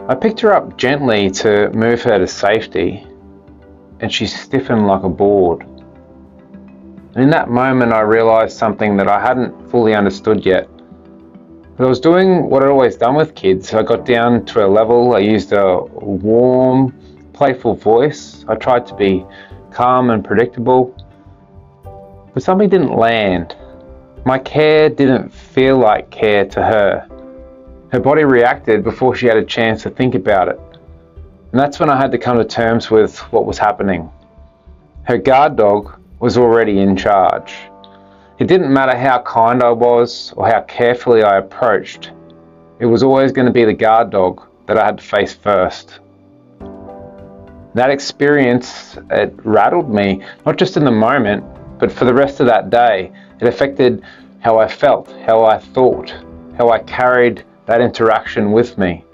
I picked her up gently to move her to safety, and she stiffened like a board. And in that moment, I realised something that I hadn't fully understood yet. But I was doing what I'd always done with kids. I got down to a level, I used a warm, playful voice. I tried to be calm and predictable, but something didn't land. My care didn't feel like care to her. Her body reacted before she had a chance to think about it. And that's when I had to come to terms with what was happening. Her guard dog was already in charge. It didn't matter how kind I was or how carefully I approached. It was always going to be the guard dog that I had to face first. That experience, it rattled me, not just in the moment, but for the rest of that day. It affected how I felt, how I thought, how I carried that interaction with me.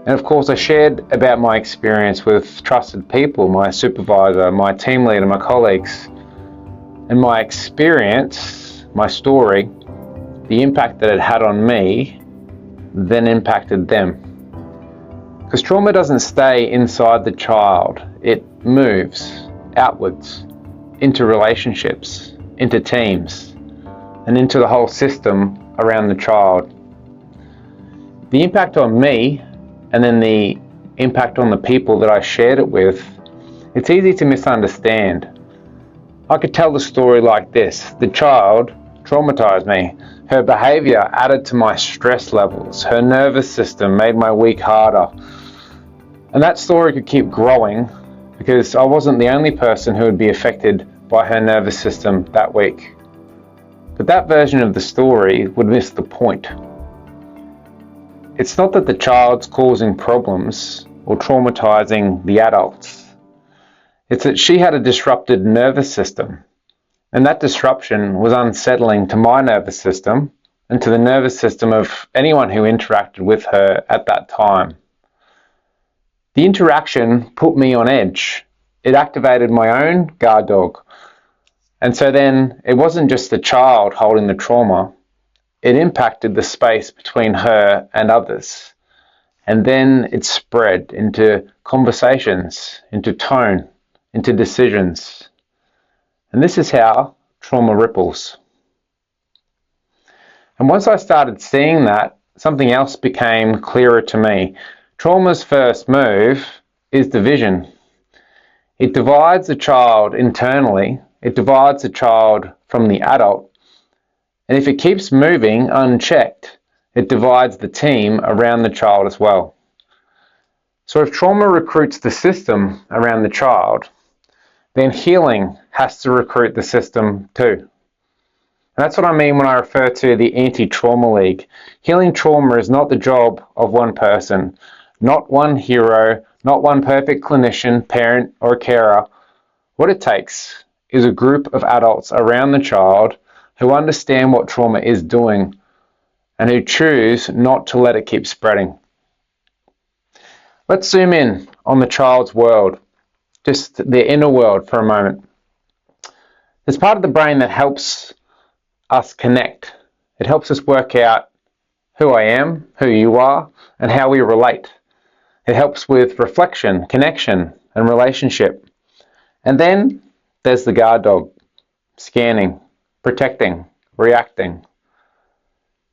And of course, I shared about my experience with trusted people, my supervisor, my team leader, my colleagues. And my experience, my story, the impact that it had on me, then impacted them. Because trauma doesn't stay inside the child, it moves outwards into relationships, into teams, and into the whole system around the child. The impact on me, and then the impact on the people that I shared it with, it's easy to misunderstand. I could tell the story like this. The child traumatized me. Her behaviour added to my stress levels. Her nervous system made my week harder. And that story could keep growing because I wasn't the only person who would be affected by her nervous system that week. But that version of the story would miss the point. It's not that the child's causing problems or traumatizing the adults. It's that she had a disrupted nervous system, and that disruption was unsettling to my nervous system and to the nervous system of anyone who interacted with her at that time. The interaction put me on edge. It activated my own guard dog. And so then it wasn't just the child holding the trauma, it impacted the space between her and others. And then it spread into conversations, into tone, into decisions. And this is how trauma ripples. And once I started seeing that, something else became clearer to me. Trauma's first move is division. It divides the child internally, it divides the child from the adult, and if it keeps moving unchecked, it divides the team around the child as well. So if trauma recruits the system around the child, then healing has to recruit the system too. And that's what I mean when I refer to the anti-trauma league. Healing trauma is not the job of one person, not one hero, not one perfect clinician, parent, or carer. What it takes is a group of adults around the child who understand what trauma is doing and who choose not to let it keep spreading. Let's zoom in on the child's world, just their inner world for a moment. There's part of the brain that helps us connect. It helps us work out who I am, who you are, and how we relate. It helps with reflection, connection, and relationship. And then there's the guard dog, scanning, protecting, reacting.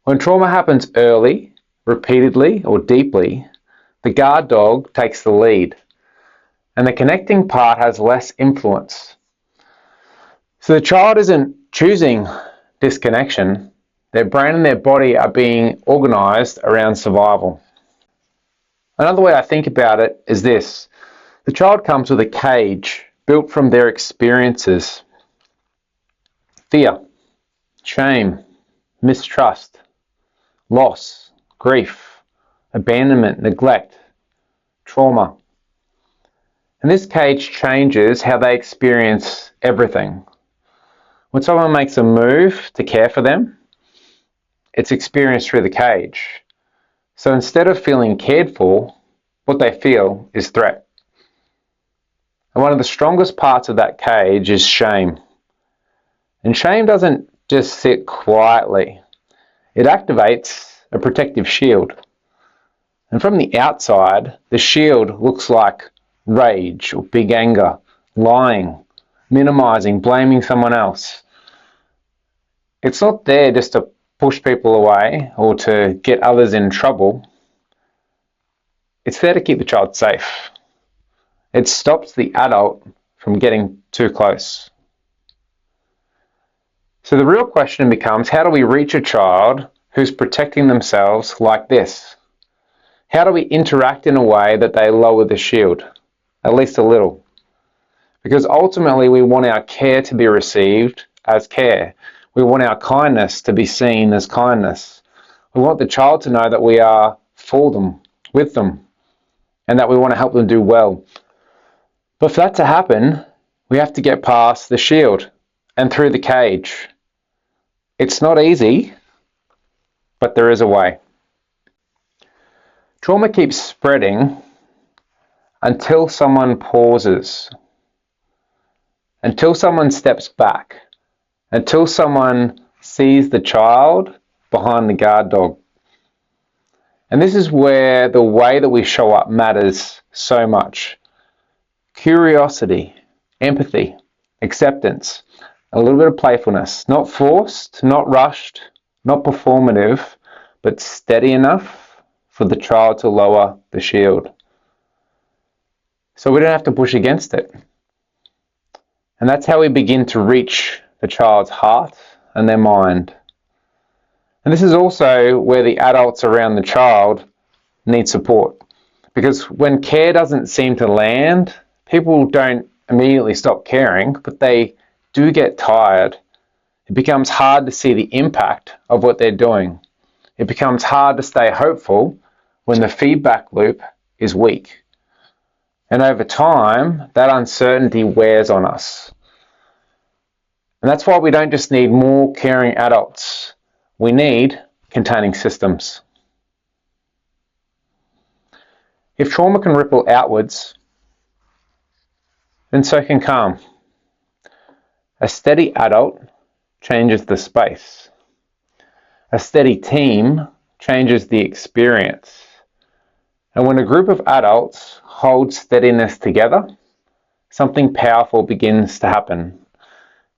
When trauma happens early, repeatedly, or deeply, the guard dog takes the lead, and the connecting part has less influence. So the child isn't choosing disconnection. Their brain and their body are being organized around survival. Another way I think about it is this. The child comes with a cage built from their experiences. Fear, shame, mistrust, loss, grief, abandonment, neglect, trauma. And this cage changes how they experience everything. When someone makes a move to care for them, it's experienced through the cage. So instead of feeling cared for, what they feel is threat. And one of the strongest parts of that cage is shame. And shame doesn't just sit quietly. It activates a protective shield. And from the outside, the shield looks like rage or big anger, lying, minimizing, blaming someone else. It's not there just to push people away or to get others in trouble. It's there to keep the child safe. It stops the adult from getting too close. So the real question becomes, how do we reach a child who's protecting themselves like this? How do we interact in a way that they lower the shield, at least a little? Because ultimately we want our care to be received as care. We want our kindness to be seen as kindness. We want the child to know that we are for them, with them, and that we want to help them do well. But for that to happen, we have to get past the shield and through the cage. It's not easy, but there is a way. Trauma keeps spreading until someone pauses, until someone steps back, until someone sees the child behind the guard dog. And this is where the way that we show up matters so much. Curiosity, empathy, acceptance, a little bit of playfulness, not forced, not rushed, not performative, but steady enough for the child to lower the shield. So we don't have to push against it. And that's how we begin to reach the child's heart and their mind. And this is also where the adults around the child need support. Because when care doesn't seem to land, people don't immediately stop caring, but they do get tired. It becomes hard to see the impact of what they're doing. It becomes hard to stay hopeful when the feedback loop is weak. And over time, that uncertainty wears on us. And that's why we don't just need more caring adults. We need containing systems. If trauma can ripple outwards, then so can calm. A steady adult changes the space. A steady team changes the experience. And when a group of adults hold steadiness together, something powerful begins to happen.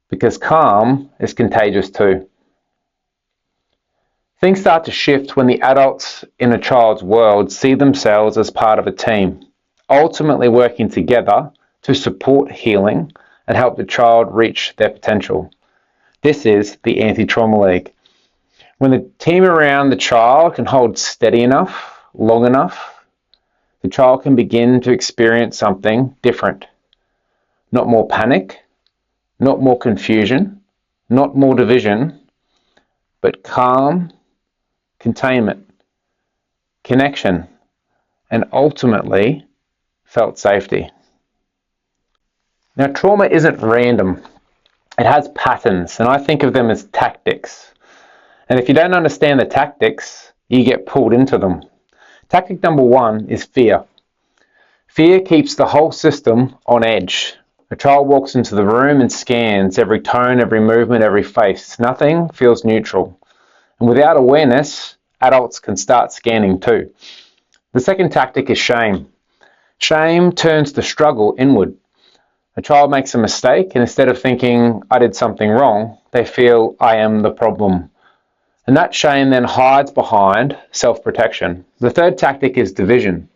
Because calm is contagious too. Things start to shift when the adults in a child's world see themselves as part of a team, ultimately working together to support healing and help the child reach their potential. This is the Anti-Trauma League. When the team around the child can hold steady enough, long enough, the child can begin to experience something different. Not more panic, not more confusion, not more division, but calm, containment, connection, and ultimately felt safety. Now, trauma isn't random. It has patterns, and I think of them as tactics. And if you don't understand the tactics, you get pulled into them. Tactic number one is fear. Fear keeps the whole system on edge. A child walks into the room and scans every tone, every movement, every face. Nothing feels neutral. And without awareness, adults can start scanning too. The second tactic is shame. Shame turns the struggle inward. A child makes a mistake, and instead of thinking, I did something wrong, they feel, I am the problem. And that shame then hides behind self-protection. The third tactic is division.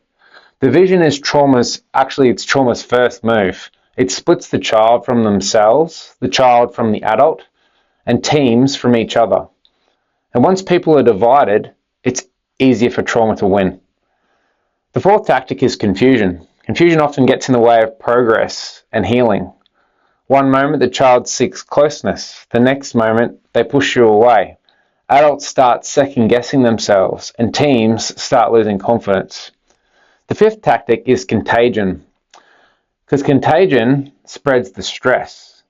Division is trauma's first move. It splits the child from themselves, the child from the adult, and teams from each other. And once people are divided, it's easier for trauma to win. The fourth tactic is confusion. Confusion often gets in the way of progress and healing. One moment the child seeks closeness, the next moment they push you away. Adults start second-guessing themselves, and teams start losing confidence. The fifth tactic is contagion, because contagion spreads the stress.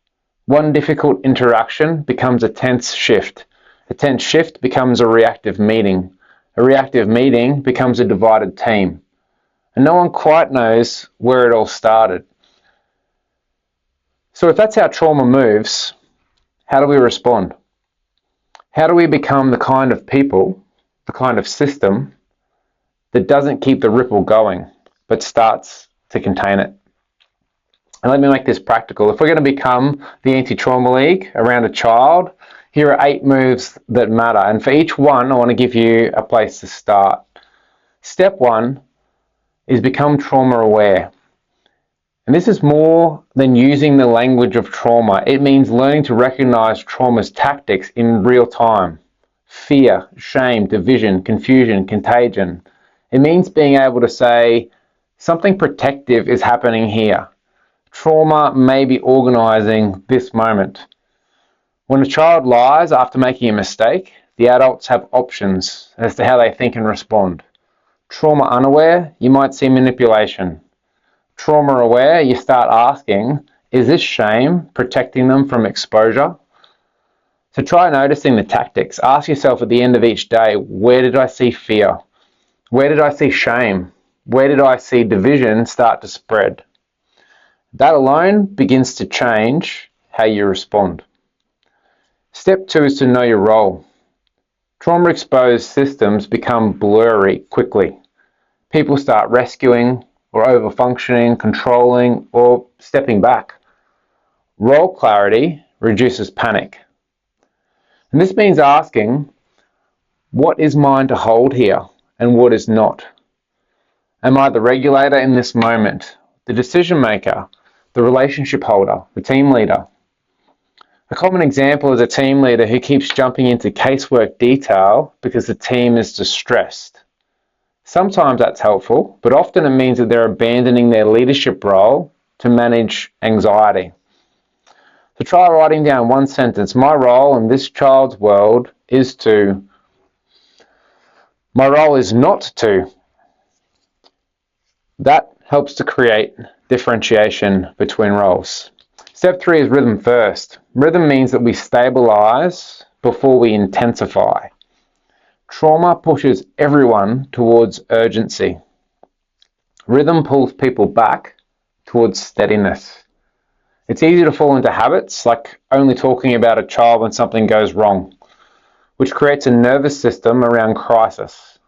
One difficult interaction becomes a tense shift. A tense shift becomes a reactive meeting. A reactive meeting becomes a divided team. And no one quite knows where it all started. So if that's how trauma moves, how do we respond? How do we become the kind of people, the kind of system that doesn't keep the ripple going, but starts to contain it. And let me make this practical. If we're going to become the Anti-Trauma League around a child, here are 8 moves that matter. And for each one, I want to give you a place to start. Step 1 is become trauma aware. And this is more than using the language of trauma. It means learning to recognize trauma's tactics in real time. Fear, shame, division, confusion, contagion. It means being able to say, something protective is happening here. Trauma may be organizing this moment. When a child lies after making a mistake, the adults have options as to how they think and respond. Trauma unaware, you might see manipulation. Trauma aware, you start asking, is this shame protecting them from exposure? So try noticing the tactics. Ask yourself at the end of each day, where did I see fear? Where did I see shame? Where did I see division start to spread? That alone begins to change how you respond. Step 2 is to know your role. Trauma-exposed systems become blurry quickly. People start rescuing or over-functioning, controlling, or stepping back. Role clarity reduces panic. And this means asking, what is mine to hold here and what is not? Am I the regulator in this moment, the decision maker, the relationship holder, the team leader? A common example is a team leader who keeps jumping into casework detail because the team is distressed. Sometimes that's helpful, but often it means that they're abandoning their leadership role to manage anxiety. So try writing down one sentence. My role in this child's world is to. My role is not to. That helps to create differentiation between roles. Step 3 is rhythm first. Rhythm means that we stabilize before we intensify. Trauma pushes everyone towards urgency. Rhythm pulls people back towards steadiness. It's easy to fall into habits like only talking about a child when something goes wrong, which creates a nervous system around crisis.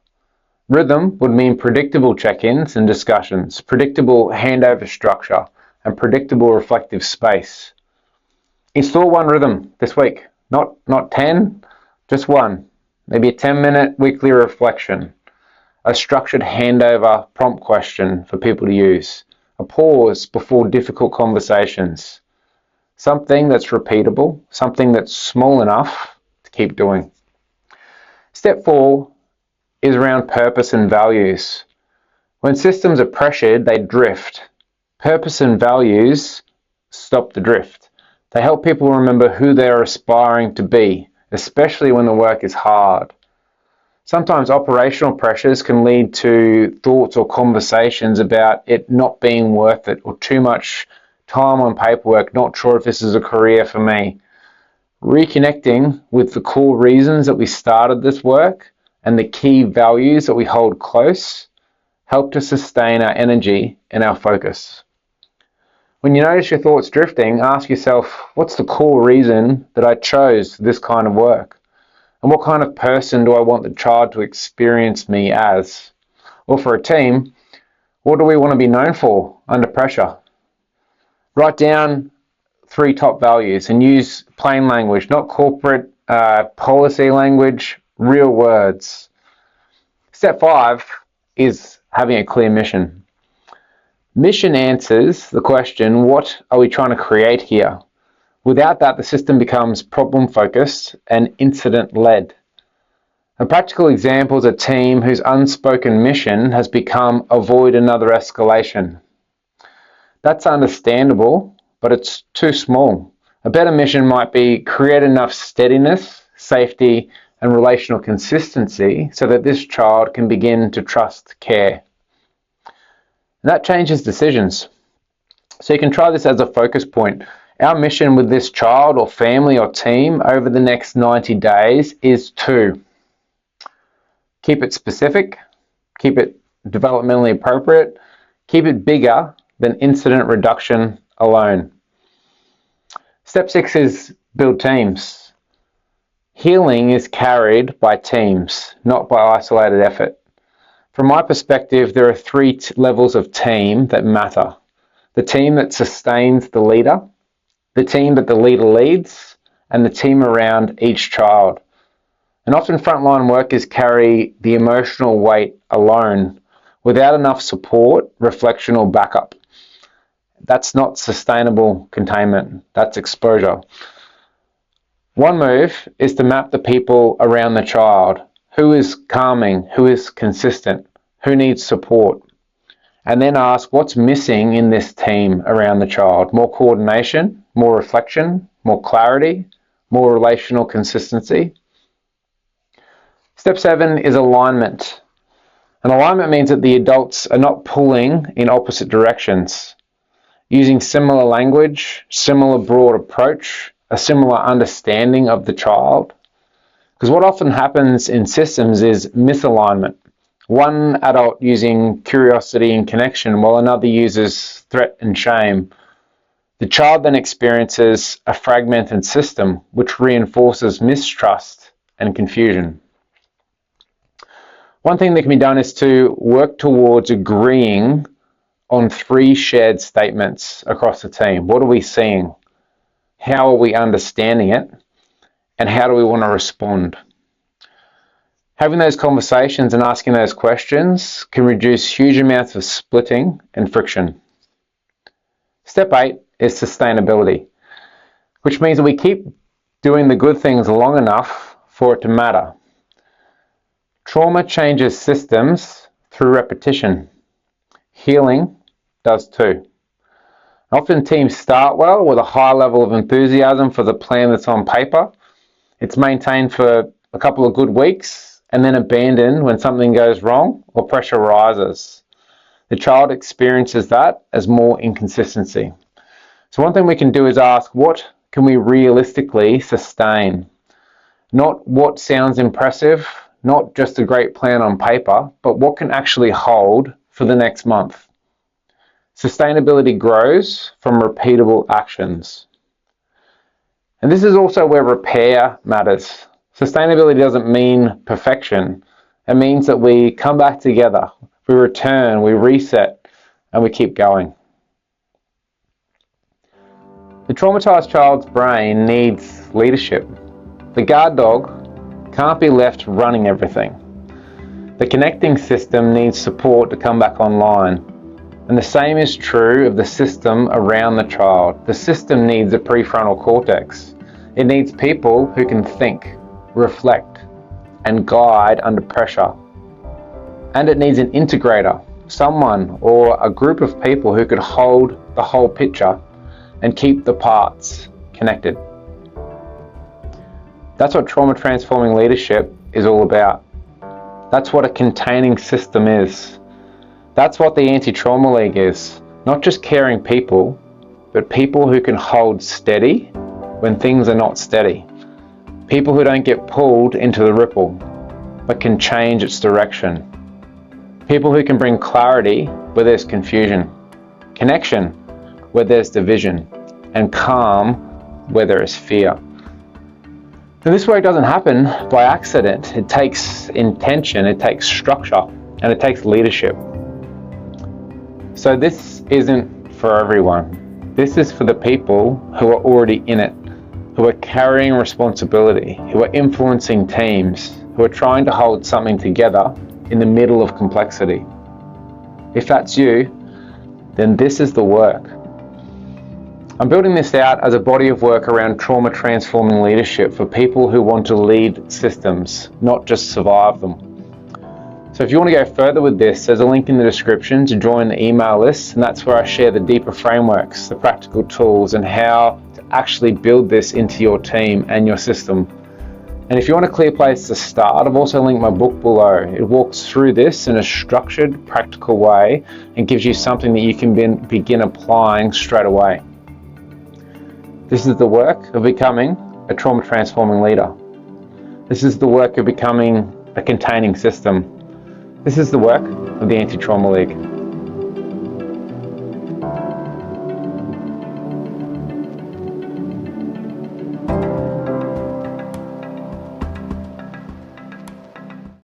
Rhythm would mean predictable check-ins and discussions, predictable handover structure, and predictable reflective space. Install one rhythm this week, not 10, just one. Maybe a 10-minute weekly reflection, a structured handover prompt question for people to use, a pause before difficult conversations, something that's repeatable, something that's small enough to keep doing. Step 4 is around purpose and values. When systems are pressured, they drift. Purpose and values stop the drift. They help people remember who they're aspiring to be, especially when the work is hard. Sometimes operational pressures can lead to thoughts or conversations about it not being worth it, or too much time on paperwork, not sure if this is a career for me. Reconnecting with the core reasons that we started this work and the key values that we hold close help to sustain our energy and our focus. When you notice your thoughts drifting, ask yourself, what's the core reason that I chose this kind of work? And what kind of person do I want the child to experience me as? Or for a team, what do we want to be known for under pressure? Write down 3 top values and use plain language, not corporate policy language, real words. Step 5 is having a clear mission. Mission answers the question, what are we trying to create here? Without that, the system becomes problem-focused and incident-led. A practical example is a team whose unspoken mission has become avoid another escalation. That's understandable, but it's too small. A better mission might be create enough steadiness, safety, and relational consistency so that this child can begin to trust care. And that changes decisions. So you can try this as a focus point. Our mission with this child or family or team over the next 90 days is to keep it specific, keep it developmentally appropriate, keep it bigger than incident reduction alone. Step 6 is build teams. Healing is carried by teams, not by isolated effort. From my perspective, there are three levels of team that matter. The team that sustains the leader, the team that the leader leads, and the team around each child. And often frontline workers carry the emotional weight alone without enough support, reflection, or backup. That's not sustainable containment, that's exposure. One move is to map the people around the child. Who is calming? Who is consistent? Who needs support? And then ask what's missing in this team around the child. More coordination, more reflection, more clarity, more relational consistency. Step 7 is alignment. And alignment means that the adults are not pulling in opposite directions, using similar language, similar broad approach, a similar understanding of the child. Because what often happens in systems is misalignment. One adult using curiosity and connection while another uses threat and shame. The child then experiences a fragmented system which reinforces mistrust and confusion. One thing that can be done is to work towards agreeing on 3 shared statements across the team. What are we seeing? How are we understanding it? And how do we want to respond? Having those conversations and asking those questions can reduce huge amounts of splitting and friction. Step 8 is sustainability, which means that we keep doing the good things long enough for it to matter. Trauma changes systems through repetition. Healing does too. Often teams start well with a high level of enthusiasm for the plan that's on paper. It's maintained for a couple of good weeks and then abandoned when something goes wrong or pressure rises. The child experiences that as more inconsistency. So one thing we can do is ask, what can we realistically sustain? Not what sounds impressive, not just a great plan on paper, but what can actually hold for the next month. Sustainability grows from repeatable actions. And this is also where repair matters. Sustainability doesn't mean perfection. It means that we come back together, we return, we reset, and we keep going. The traumatized child's brain needs leadership. The guard dog can't be left running everything. The connecting system needs support to come back online. And the same is true of the system around the child. The system needs a prefrontal cortex. It needs people who can think, reflect, and guide under pressure. And it needs an integrator, someone or a group of people who could hold the whole picture and keep the parts connected. That's what trauma transforming leadership is all about. That's what a containing system is. That's what the Anti-Trauma League is. Not just caring people, but people who can hold steady when things are not steady. People who don't get pulled into the ripple, but can change its direction. People who can bring clarity where there's confusion, connection where there's division, and calm where there is fear. And this work doesn't happen by accident. It takes intention, it takes structure, and it takes leadership. So this isn't for everyone. This is for the people who are already in it, who are carrying responsibility, who are influencing teams, who are trying to hold something together in the middle of complexity. If that's you, then this is the work. I'm building this out as a body of work around trauma transforming leadership for people who want to lead systems, not just survive them. So if you want to go further with this, there's a link in the description to join the email list, and that's where I share the deeper frameworks, the practical tools, and how to actually build this into your team and your system. And if you want a clear place to start, I've also linked my book below. It walks through this in a structured, practical way and gives you something that you can begin applying straight away. This is the work of becoming a trauma transforming leader. This is the work of becoming a containing system. This is the work of the Anti-Trauma League.